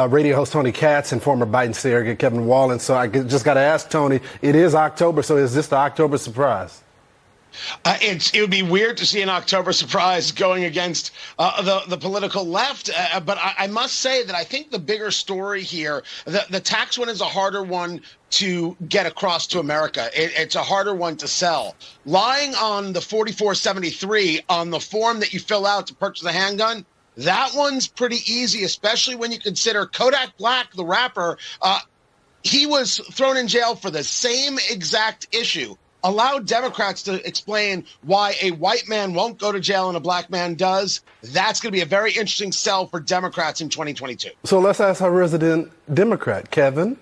Radio host Tony Katz and former Biden surrogate Kevin Wallen. So I just got to ask Tony, it is October, so is this the October surprise? It would be weird to see an October surprise going against the political left. But I must say that I think the bigger story here, the tax one is a harder one to get across to America. It's a harder one to sell. Lying on the 4473 on the form that you fill out to purchase a handgun, that one's pretty easy, especially when you consider Kodak Black, the rapper. He was thrown in jail for the same exact issue. Allow Democrats to explain why a white man won't go to jail and a black man does. That's going to be a very interesting sell for Democrats in 2022. So let's ask our resident Democrat, Kevin.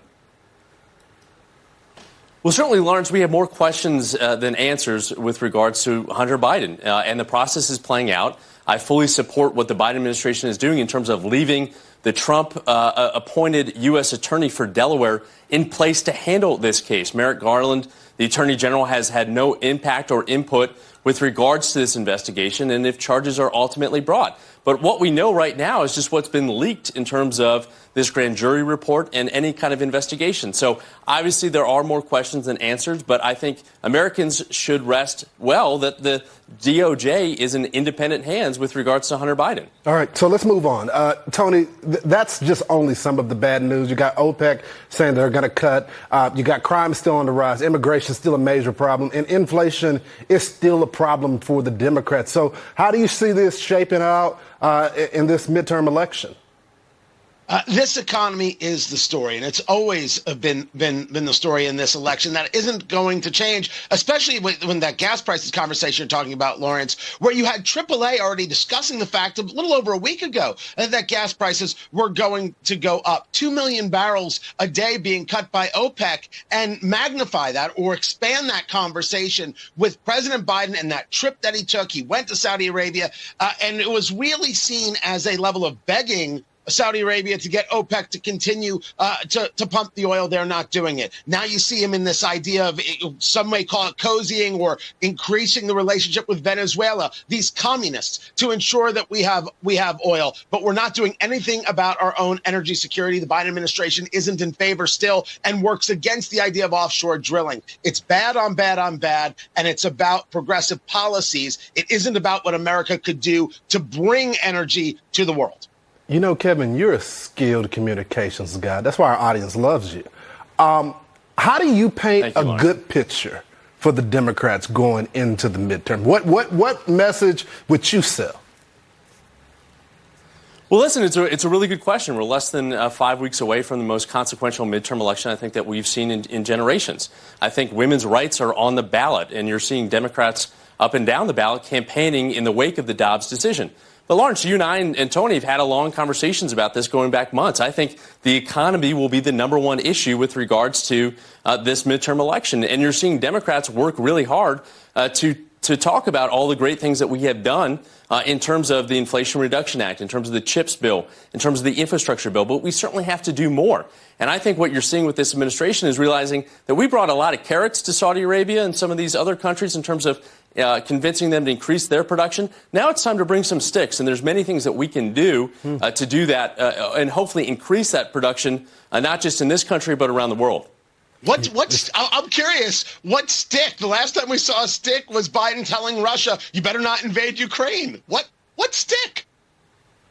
Well, certainly, Lawrence, we have more questions than answers with regards to Hunter Biden, and the process is playing out. I fully support what the Biden administration is doing in terms of leaving the Trump-appointed U.S. attorney for Delaware in place to handle this case. Merrick Garland, the attorney general, has had no impact or input with regards to this investigation and if charges are ultimately brought. But what we know right now is just what's been leaked in terms of this grand jury report and any kind of investigation. So obviously there are more questions than answers, but I think Americans should rest well that the DOJ is in independent hands with regards to Hunter Biden. All right, so let's move on. Tony, that's just only some of the bad news. You got OPEC saying they're going to cut. You got crime still on the rise. Immigration is still a major problem. And inflation is still a problem for the Democrats. So how do you see this shaping out in this midterm election? This economy is the story, and it's always been the story in this election. That isn't going to change, especially when that gas prices conversation you're talking about, Lawrence, where you had AAA already discussing the fact a little over a week ago that gas prices were going to go up. 2 million barrels a day being cut by OPEC, and magnify that or expand that conversation with President Biden and that trip that he took. He went to Saudi Arabia, and it was really seen as a level of begging Saudi Arabia to get OPEC to continue to pump the oil. They're not doing it. Now you see him in this idea of, some may call it cozying or increasing the relationship with Venezuela, these communists, to ensure that we have oil. But we're not doing anything about our own energy security. The Biden administration isn't in favor still and works against the idea of offshore drilling. It's bad on bad on bad, and it's about progressive policies. It isn't about what America could do to bring energy to the world. You know, Kevin, you're a skilled communications guy. That's why our audience loves you. How do you paint a good picture for the Democrats going into the midterm? What message would you sell? Well, listen, it's a really good question. We're less than 5 weeks away from the most consequential midterm election I think that we've seen in generations. I think women's rights are on the ballot, and you're seeing Democrats up and down the ballot campaigning in the wake of the Dobbs decision. But, Lawrence, you and I and Tony have had long conversations about this going back months. I think the economy will be the number one issue with regards to this midterm election. And you're seeing Democrats work really hard to talk about all the great things that we have done in terms of the Inflation Reduction Act, in terms of the CHIPS bill, in terms of the infrastructure bill. But we certainly have to do more. And I think what you're seeing with this administration is realizing that we brought a lot of carrots to Saudi Arabia and some of these other countries in terms of convincing them to increase their production. Now it's time to bring some sticks, and there's many things that we can do to do that and hopefully increase that production, not just in this country, but around the world. I'm curious, what stick? The last time we saw a stick was Biden telling Russia, you better not invade Ukraine. What stick?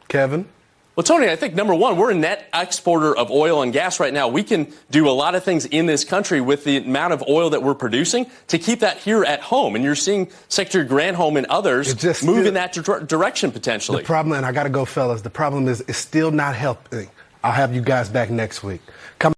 Kevin? Well, Tony, I think, number one, we're a net exporter of oil and gas right now. We can do a lot of things in this country with the amount of oil that we're producing to keep that here at home. And you're seeing Secretary Granholm and others move in that direction potentially. The problem, and I got to go, fellas, the problem is it's still not helping. I'll have you guys back next week.